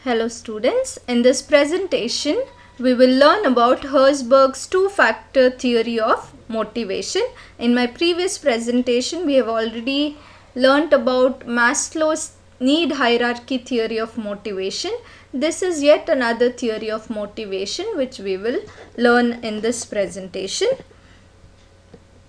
Hello students, in this presentation we will learn about Herzberg's two-factor theory of motivation. In my previous presentation we have already learnt about Maslow's need hierarchy theory of motivation. This is yet another theory of motivation which we will learn in this presentation.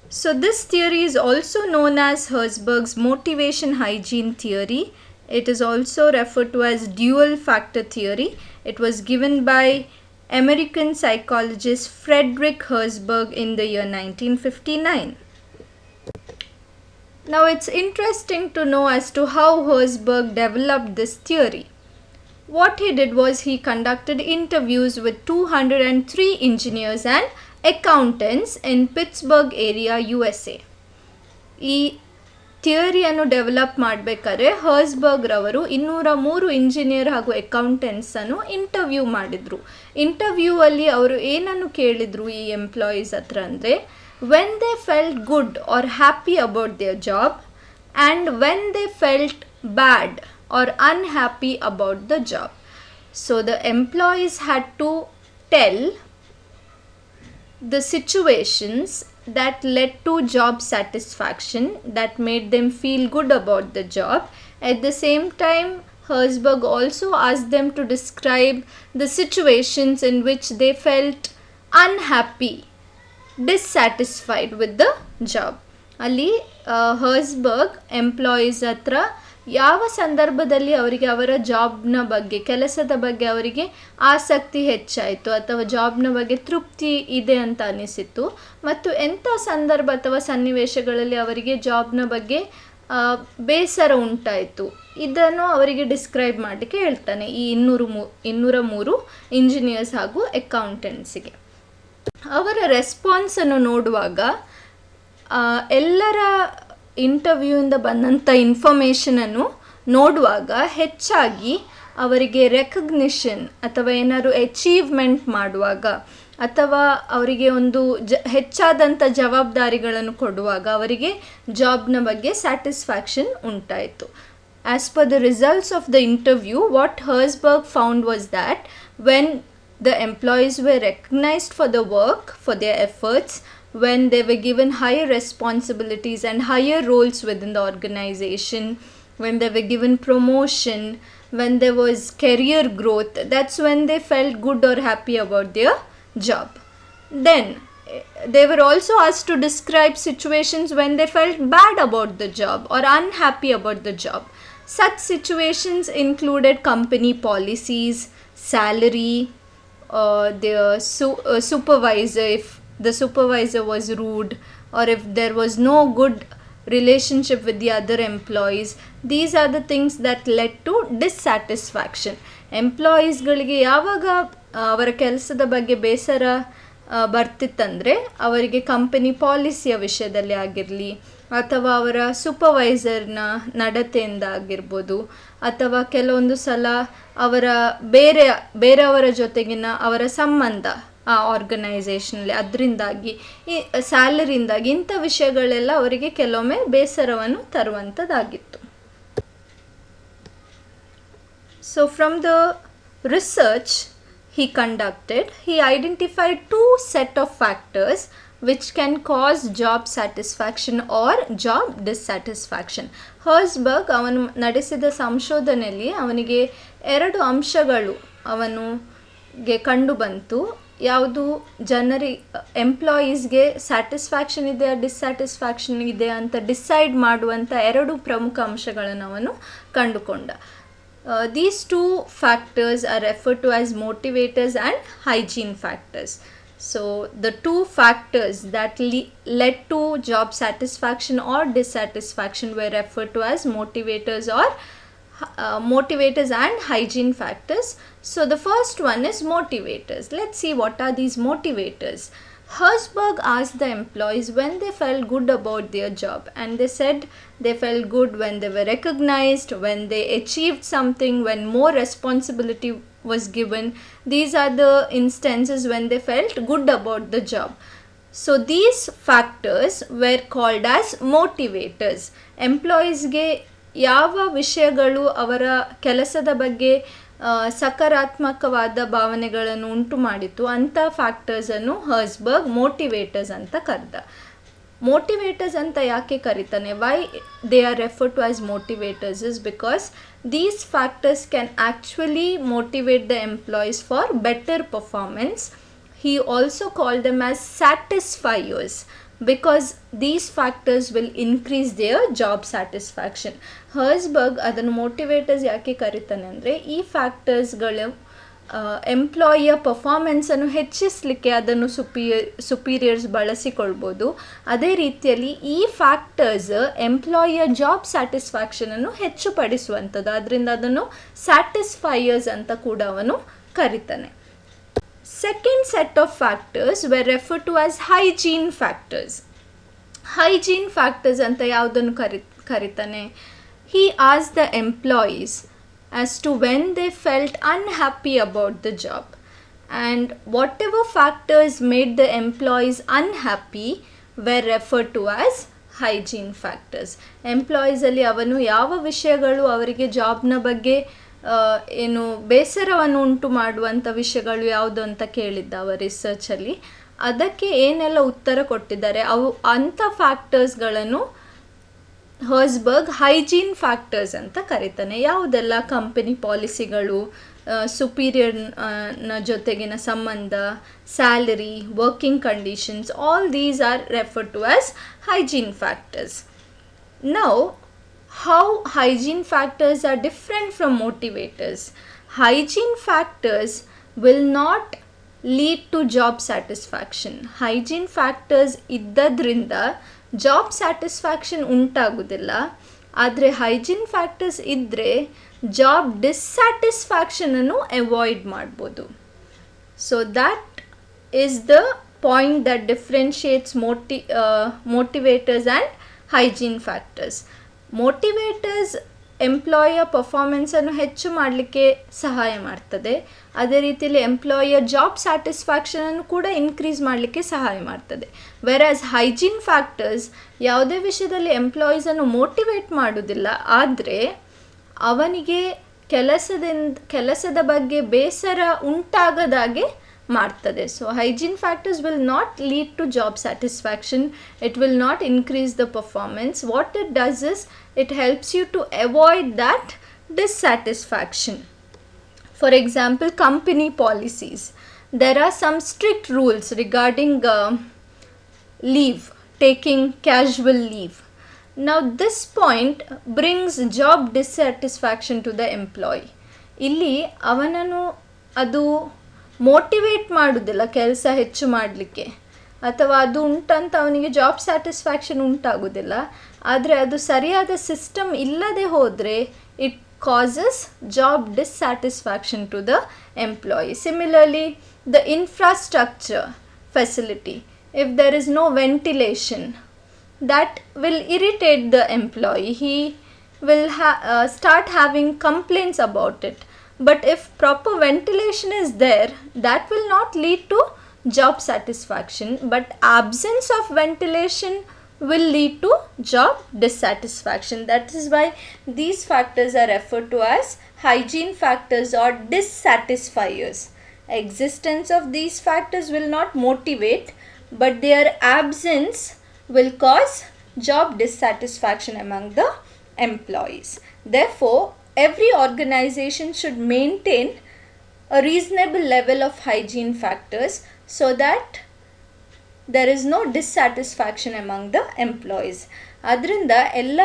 So this theory is also known as Herzberg's motivation hygiene theory. It is also referred to as dual factor theory. It was given by American psychologist Frederick Herzberg in the year 1959. Now it's interesting to know as to how Herzberg developed this theory. What he did was he conducted interviews with 203 engineers and accountants in Pittsburgh area, USA. ಈ ಥಿಯರಿಯನ್ನು develop ಮಾಡಬೇಕಾದ್ರೆ ಹರ್ಸ್ಬರ್ಗ್ ರವರು 203 engineer ಹಾಗೂ ಅಕೌಂಟೆಂಟ್ಸನ್ನು interview ಮಾಡಿದರು. ಇಂಟರ್ವ್ಯೂವಲ್ಲಿ ಅವರು ಏನನ್ನು ಕೇಳಿದರು ಈ employees ಹತ್ರ ಅಂದರೆ, when they felt good are happy about there job and when they felt bad or unhappy about the job. So the employees had to tell the situations that led to job satisfaction, that made them feel good about the job. At the same time, Herzberg also asked them to describe the situations in which they felt unhappy, dissatisfied with the job. Ali Herzberg employees ಹತ್ರ ಯಾವ ಸಂದರ್ಭದಲ್ಲಿ ಅವರಿಗೆ ಅವರ ಜಾಬ್ನ ಬಗ್ಗೆ, ಕೆಲಸದ ಬಗ್ಗೆ ಅವರಿಗೆ ಆಸಕ್ತಿ ಹೆಚ್ಚಾಯಿತು ಅಥವಾ ಜಾಬ್ನ ಬಗ್ಗೆ ತೃಪ್ತಿ ಇದೆ ಅಂತ ಅನಿಸಿತು, ಮತ್ತು ಎಂಥ ಸಂದರ್ಭ ಅಥವಾ ಸನ್ನಿವೇಶಗಳಲ್ಲಿ ಅವರಿಗೆ ಜಾಬ್ನ ಬಗ್ಗೆ ಬೇಸರ ಉಂಟಾಯಿತು, ಇದನ್ನು ಅವರಿಗೆ ಡಿಸ್ಕ್ರೈಬ್ ಮಾಡಲಿಕ್ಕೆ ಹೇಳ್ತಾನೆ ಈ 203 ಇಂಜಿನಿಯರ್ಸ್ ಹಾಗೂ ಅಕೌಂಟೆಂಟ್ಸಿಗೆ. ಅವರ ರೆಸ್ಪಾನ್ಸನ್ನು ನೋಡುವಾಗ ಎಲ್ಲರ ಇಂಟರ್ವ್ಯೂಯಿಂದ ಬಂದಂಥ ಇನ್ಫಾರ್ಮೇಷನನ್ನು ನೋಡುವಾಗ ಹೆಚ್ಚಾಗಿ ಅವರಿಗೆ ರೆಕಗ್ನಿಷನ್ ಅಥವಾ ಏನಾದ್ರು ಅಚೀವ್ಮೆಂಟ್ ಮಾಡುವಾಗ ಅಥವಾ ಅವರಿಗೆ ಒಂದು ಹೆಚ್ಚಾದಂಥ ಜವಾಬ್ದಾರಿಗಳನ್ನು ಕೊಡುವಾಗ ಅವರಿಗೆ ಜಾಬ್ನ ಬಗ್ಗೆ ಸ್ಯಾಟಿಸ್ಫ್ಯಾಕ್ಷನ್ ಉಂಟಾಯಿತು. As per the results of the interview, what Herzberg found was that when the employees were recognized for the work, for their efforts, when they were given higher responsibilities and higher roles within the organization, when they were given promotion, when there was career growth, that's when they felt good or happy about their job. Then they were also asked to describe situations when they felt bad about the job or unhappy about the job. Such situations included company policies, salary, their supervisor, if the supervisor was rude, or if there was no good relationship with the other employees. These are the things that led to dissatisfaction. ಎಂಪ್ಲಾಯೀಸ್ಗಳಿಗೆ ಯಾವಾಗ ಅವರ ಕೆಲಸದ ಬಗ್ಗೆ ಬೇಸರ ಬರ್ತಿತ್ತಂದರೆ ಅವರಿಗೆ company ಪಾಲಿಸಿಯ ವಿಷಯದಲ್ಲಿ ಆಗಿರಲಿ, ಅಥವಾ ಅವರ ಸೂಪರ್ವೈಸರ್ನ ನಡತೆಯಿಂದ ಆಗಿರ್ಬೋದು, ಅಥವಾ ಕೆಲವೊಂದು ಸಲ ಅವರ ಬೇರೆಯವರ ಜೊತೆಗಿನ ಅವರ ಸಂಬಂಧ ಆ ಆರ್ಗನೈಸೇಷನಲ್ಲಿ, ಅದರಿಂದಾಗಿ ಈ ಸ್ಯಾಲರಿಯಿಂದಾಗಿ ಇಂಥ ವಿಷಯಗಳೆಲ್ಲ ಅವರಿಗೆ ಕೆಲವೊಮ್ಮೆ ಬೇಸರವನ್ನು ತರುವಂಥದ್ದಾಗಿತ್ತು. So from the research he conducted, he identified two set of factors which can cause job satisfaction or job dissatisfaction. Herzberg ಅವನು ನಡೆಸಿದ ಸಂಶೋಧನೆಯಲ್ಲಿ ಅವನಿಗೆ 2 ಅಂಶಗಳು ಅವನಿಗೆ ಕಂಡು ಬಂತು. ಯಾವುದು ಎಂಪ್ಲಾಯೀಸ್ಗೆ ಸ್ಯಾಟಿಸ್ಫ್ಯಾಕ್ಷನ್ ಇದೆಯಾ ಡಿಸ್ಸ್ಯಾಟಿಸ್ಫ್ಯಾಕ್ಷನ್ ಇದೆಯಾ ಅಂತ ಡಿಸೈಡ್ ಮಾಡುವಂಥ 2 ಪ್ರಮುಖ ಅಂಶಗಳನ್ನು ಅವನು ಕಂಡುಕೊಂಡ. These two factors are referred to as motivators and hygiene factors. So the two factors that led to job satisfaction or dissatisfaction were referred to as motivators and hygiene factors. So the first one is motivators. Let's see what are these motivators. Herzberg asked the employees when they felt good about their job, and they said they felt good when they were recognized, when they achieved something, when more responsibility was given. These are the instances when they felt good about the job. So these factors were called as motivators. Employees ಗೆ ಯಾವ ವಿಷಯಗಳು ಅವರ ಕೆಲಸದ ಬಗ್ಗೆ ಸಕಾರಾತ್ಮಕವಾದ ಭಾವನೆಗಳನ್ನು ಉಂಟು ಮಾಡಿತು. ಅಂಥ ಫ್ಯಾಕ್ಟರ್ಸನ್ನು ಹರ್ಸ್ಬರ್ಗ್ ಮೋಟಿವೇಟರ್ಸ್ ಅಂತ ಕರೆದ. ಮೋಟಿವೇಟರ್ಸ್ ಅಂತ ಯಾಕೆ ಕರೀತಾನೆ? Why they are refer to as motivators is because these factors can actually motivate the employees for better performance. He also called them as satisfiers because these factors will increase their job satisfaction. ಹರ್ಸ್ಬರ್ಗ್ ಅದನ್ನು motivators ಯಾಕೆ ಕರೀತಾನೆ ಅಂದರೆ, ಈ ಫ್ಯಾಕ್ಟರ್ಸ್ಗಳು ಎಂಪ್ಲಾಯಿಯ ಪರ್ಫಾರ್ಮೆನ್ಸನ್ನು ಹೆಚ್ಚಿಸಲಿಕ್ಕೆ ಅದನ್ನು superiors ಬಳಸಿಕೊಳ್ಬೋದು. ಅದೇ ರೀತಿಯಲ್ಲಿ ಈ factors ಎಂಪ್ಲಾಯಿಯ job ಸ್ಯಾಟಿಸ್ಫ್ಯಾಕ್ಷನನ್ನು ಹೆಚ್ಚುಪಡಿಸುವಂಥದ್ದು. ಅದರಿಂದ ಅದನ್ನು ಸ್ಯಾಟಿಸ್ಫೈಯರ್ಸ್ ಅಂತ ಕೂಡ ಅವನು ಕರೀತಾನೆ. Second set of factors were referred to as hygiene factors. Hygiene factors anta yaudanu karitane? He asked the employees as to when they felt unhappy about the job, and whatever factors made the employees unhappy were referred to as hygiene factors. Employees ಅಲ್ಲಿ ಅವನು ಯಾವ ವಿಷಯಗಳು ಅವರಿಗೆ ಜಾಬ್ನ ಬಗ್ಗೆ ಏನು ಬೇಸರವನ್ನು ಉಂಟು ಮಾಡುವಂಥ ವಿಷಯಗಳು ಯಾವುದು ಅಂತ ಕೇಳಿದ್ದ ಅವ ರಿಸರ್ಚಲ್ಲಿ. ಅದಕ್ಕೆ ಏನೆಲ್ಲ ಉತ್ತರ ಕೊಟ್ಟಿದ್ದಾರೆ ಅಂಥ ಫ್ಯಾಕ್ಟರ್ಸ್ಗಳನ್ನು ಹರ್ಸ್ಬರ್ಗ್ ಹೈಜೀನ್ ಫ್ಯಾಕ್ಟರ್ಸ್ ಅಂತ ಕರೀತಾನೆ. ಯಾವುದೆಲ್ಲ? ಕಂಪನಿ ಪಾಲಿಸಿಗಳು, ಸುಪೀರಿಯರ್ನ ಜೊತೆಗಿನ ಸಂಬಂಧ, salary, working conditions, all these are referred to as hygiene factors. Now, how hygiene factors are different from motivators? Hygiene factors will not lead to job satisfaction. Hygiene factors ಇದ್ದದ್ರಿಂದ job satisfaction ಉಂಟಾಗೋದಿಲ್ಲ. ಆದರೆ hygiene factors ಇದ್ದರೆ job ಡಿಸ್ಸ್ಯಾಟಿಸ್ಫ್ಯಾಕ್ಷನನ್ನು avoid ಮಾಡ್ಬೋದು. So that is the point that differentiates motivators and hygiene factors. Motivators ಎಂಪ್ಲಾಯಿಯ ಪರ್ಫಾರ್ಮೆನ್ಸನ್ನು ಹೆಚ್ಚು ಮಾಡಲಿಕ್ಕೆ ಸಹಾಯ ಮಾಡ್ತದೆ. ಅದೇ ರೀತಿಯಲ್ಲಿ ಎಂಪ್ಲಾಯಿಯ ಜಾಬ್ ಸ್ಯಾಟಿಸ್ಫ್ಯಾಕ್ಷನನ್ನು ಕೂಡ ಇನ್ಕ್ರೀಸ್ ಮಾಡಲಿಕ್ಕೆ ಸಹಾಯ ಮಾಡ್ತದೆ. ವೆರಾಸ್ ಹೈಜೀನ್ ಫ್ಯಾಕ್ಟರ್ಸ್ ಯಾವುದೇ ವಿಷಯದಲ್ಲಿ ಎಂಪ್ಲಾಯೀಸನ್ನು ಮೋಟಿವೇಟ್ ಮಾಡೋದಿಲ್ಲ, ಆದರೆ ಅವನಿಗೆ ಕೆಲಸದ ಬಗ್ಗೆ ಬೇಸರ ಉಂಟಾಗದಾಗೆ ಮಾಡ್ತದೆ. So hygiene factors will not lead to job satisfaction. It will not increase the performance. What it does is it helps you to avoid that dissatisfaction. For example, company policies. There are some strict rules regarding leave, taking casual leave. Now this point brings job dissatisfaction to the employee. ಇಲ್ಲಿ ಅವನನ್ನು ಅದು motivate ಮಾಡೋದಿಲ್ಲ ಕೆಲಸ ಹೆಚ್ಚು ಮಾಡಲಿಕ್ಕೆ, ಅಥವಾ ಅದು ಉಂಟಂತ ಅವನಿಗೆ ಜಾಬ್ ಸ್ಯಾಟಿಸ್ಫ್ಯಾಕ್ಷನ್ ಉಂಟಾಗೋದಿಲ್ಲ. ಆದರೆ ಅದು ಸರಿಯಾದ ಸಿಸ್ಟಮ್ ಇಲ್ಲದೆ ಹೋದರೆ it causes job dissatisfaction to the employee. Similarly the infrastructure facility, if there is no ventilation, that will irritate the employee. He will start having complaints about it. But if proper ventilation is there, that will not lead to job satisfaction, but absence of ventilation will lead to job dissatisfaction. That is why these factors are referred to as hygiene factors or dissatisfiers. Existence of these factors will not motivate, but their absence will cause job dissatisfaction among the employees. Therefore, every organization should maintain a reasonable level of hygiene factors so that there is no dissatisfaction among the employees. ಅದರಿಂದ ಎಲ್ಲ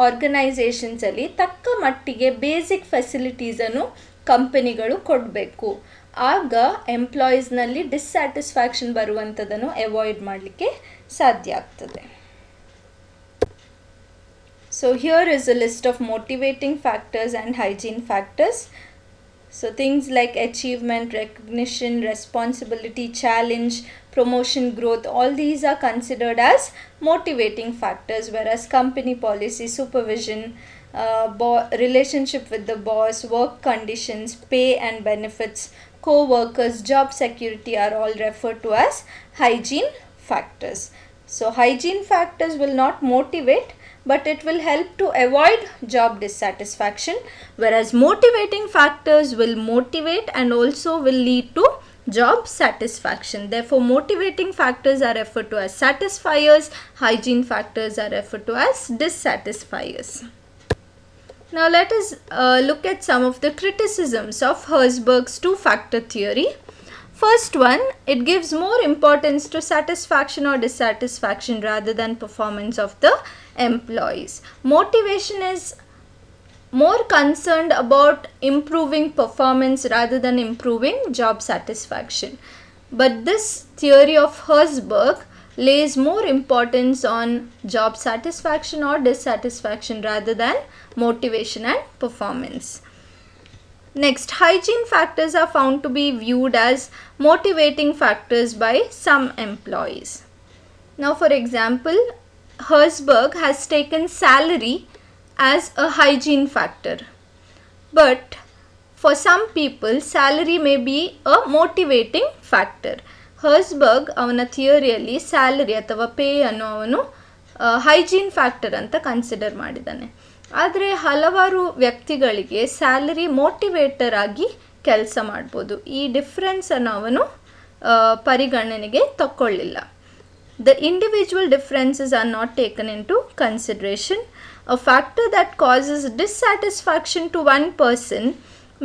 ಆರ್ಗನೈಸೇಷನ್ಸಲ್ಲಿ ತಕ್ಕ ಮಟ್ಟಿಗೆ basic ಫೆಸಿಲಿಟೀಸನ್ನು ಕಂಪನಿಗಳು ಕೊಡಬೇಕು. ಆಗ ಎಂಪ್ಲಾಯೀಸ್ನಲ್ಲಿ dissatisfaction ಬರುವಂಥದ್ದನ್ನು avoid ಮಾಡಲಿಕ್ಕೆ ಸಾಧ್ಯ ಆಗ್ತದೆ. So here is a list of motivating factors and hygiene factors. So things like achievement, recognition, responsibility, challenge, promotion, growth, all these are considered as motivating factors, whereas company policy, supervision, relationship with the boss, work conditions, pay and benefits, co-workers, job security are all referred to as hygiene factors. So hygiene factors will not motivate, but it will help to avoid job dissatisfaction, whereas motivating factors will motivate and also will lead to job satisfaction. Therefore, motivating factors are referred to as satisfiers, hygiene factors are referred to as dissatisfiers. Now let us look at some of the criticisms of Herzberg's two-factor theory. First one, it gives more importance to satisfaction or dissatisfaction rather than performance of the employees. Motivation is more concerned about improving performance rather than improving job satisfaction. But this theory of Herzberg lays more importance on job satisfaction or dissatisfaction rather than motivation and performance. Next, hygiene factors are found to be viewed as motivating factors by some employees. Now, for example, Herzberg has taken salary as a hygiene factor. But for some people, salary may be a motivating factor. Herzberg ಅವನ ಥಿಯರಿಯಲ್ಲಿ salary ಅಥವಾ pay ಅನ್ನು ಅವನು hygiene factor ಅಂತ consider ಮಾಡಿದ್ದಾನೆ. ಆದರೆ ಹಲವಾರು ವ್ಯಕ್ತಿಗಳಿಗೆ salary motivator ಆಗಿ ಕೆಲಸ ಮಾಡ್ಬೋದು. ಈ ಡಿಫ್ರೆನ್ಸನ್ನು ಅವನು ಪರಿಗಣನೆಗೆ ತಗೊಳ್ಳಿಲ್ಲ. The individual differences are not taken into consideration. A factor that causes dissatisfaction to one person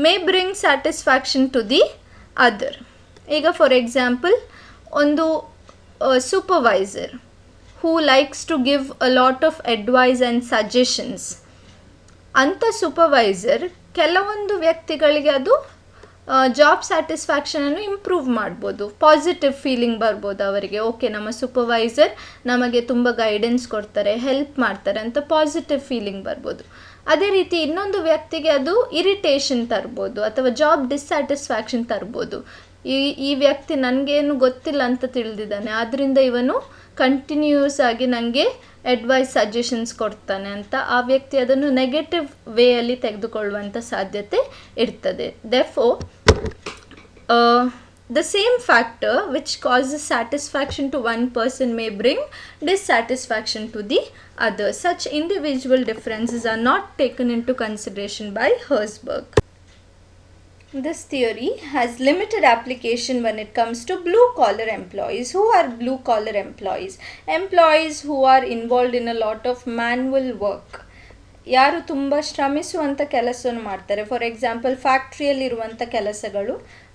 may bring satisfaction to the other. ಈಗ ಫಾರ್ ಎಕ್ಸಾಂಪಲ್ ಒಂದು supervisor who likes to give a lot of advice and suggestions, ಅಂಥ supervisor ಕೆಲವೊಂದು ವ್ಯಕ್ತಿಗಳಿಗೆ ಅದು ಜಾಬ್ ಸ್ಯಾಟಿಸ್ಫ್ಯಾಕ್ಷನನ್ನು improve ಮಾಡ್ಬೋದು. Positive feeling ಬರ್ಬೋದು ಅವರಿಗೆ, ಓಕೆ ನಮ್ಮ ಸೂಪರ್ವೈಸರ್ ನಮಗೆ ತುಂಬ ಗೈಡೆನ್ಸ್ ಕೊಡ್ತಾರೆ, ಹೆಲ್ಪ್ ಮಾಡ್ತಾರೆ ಅಂತ ಪಾಸಿಟಿವ್ ಫೀಲಿಂಗ್ ಬರ್ಬೋದು. ಅದೇ ರೀತಿ ಇನ್ನೊಂದು ವ್ಯಕ್ತಿಗೆ ಅದು ಇರಿಟೇಷನ್ ತರ್ಬೋದು ಅಥವಾ ಜಾಬ್ ಡಿಸ್ಸ್ಯಾಟಿಸ್ಫ್ಯಾಕ್ಷನ್ ತರ್ಬೋದು. ಈ ವ್ಯಕ್ತಿ ನನಗೇನು ಗೊತ್ತಿಲ್ಲ ಅಂತ ತಿಳಿದಿದ್ದಾನೆ, ಆದ್ದರಿಂದ ಇವನು ಕಂಟಿನ್ಯೂಸ್ ಆಗಿ ನನಗೆ ಅಡ್ವೈಸ್ ಸಜೆಷನ್ಸ್ ಕೊಡ್ತಾನೆ ಅಂತ ಆ ವ್ಯಕ್ತಿ ಅದನ್ನು ನೆಗೆಟಿವ್ ವೇಯಲ್ಲಿ ತೆಗೆದುಕೊಳ್ಳುವಂಥ ಸಾಧ್ಯತೆ ಇರ್ತದೆ. Therefore, the same factor which causes satisfaction to one person may bring dissatisfaction to the other. Such individual differences are not taken into consideration by Herzberg. This theory has limited application when it comes to blue-collar employees. Who are blue-collar employees? Employees who are involved in a lot of manual work. ಯಾರು ತುಂಬ ಶ್ರಮಿಸುವಂಥ ಕೆಲಸವನ್ನು ಮಾಡ್ತಾರೆ. For example ಫ್ಯಾಕ್ಟ್ರಿಯಲ್ಲಿರುವಂಥ ಕೆಲಸಗಳು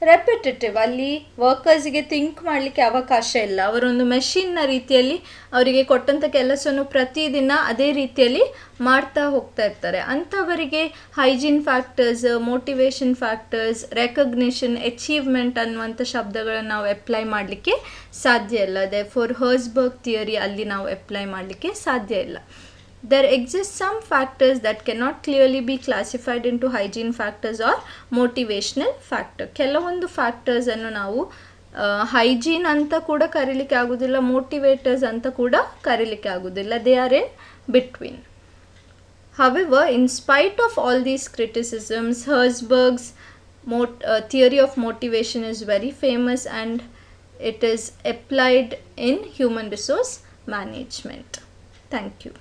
repetitive, ಅಲ್ಲಿ ವರ್ಕರ್ಸಿಗೆ think ಮಾಡಲಿಕ್ಕೆ ಅವಕಾಶ ಇಲ್ಲ. ಅವರೊಂದು ಮೆಷಿನ್ನ ರೀತಿಯಲ್ಲಿ ಅವರಿಗೆ ಕೊಟ್ಟಂಥ ಕೆಲಸವನ್ನು ಪ್ರತಿದಿನ ಅದೇ ರೀತಿಯಲ್ಲಿ ಮಾಡ್ತಾ ಹೋಗ್ತಾ ಇರ್ತಾರೆ. ಅಂಥವರಿಗೆ hygiene factors, motivation factors, recognition, achievement ಅನ್ನುವಂಥ ಶಬ್ದಗಳನ್ನು ನಾವು ಅಪ್ಲೈ ಮಾಡಲಿಕ್ಕೆ ಸಾಧ್ಯ ಇಲ್ಲ. Therefore, Herzberg ಥಿಯರಿ ಅಲ್ಲಿ ನಾವು ಅಪ್ಲೈ ಮಾಡಲಿಕ್ಕೆ ಸಾಧ್ಯ ಇಲ್ಲ. There exist some factors that cannot clearly be classified into hygiene factors or motivational factor. ಕೆಲವೊಂದು ಫ್ಯಾಕ್ಟರ್ಸನ್ನು ನಾವು ಹೈಜೀನ್ ಅಂತ ಕೂಡ ಕರೀಲಿಕ್ಕೆ ಆಗೋದಿಲ್ಲ, ಮೋಟಿವೇಟರ್ಸ್ ಅಂತ ಕೂಡ ಕರೀಲಿಕ್ಕೆ ಆಗೋದಿಲ್ಲ. They are in between. However, in spite of all these criticisms, Herzberg's theory of motivation is very famous and it is applied in human resource management. Thank you.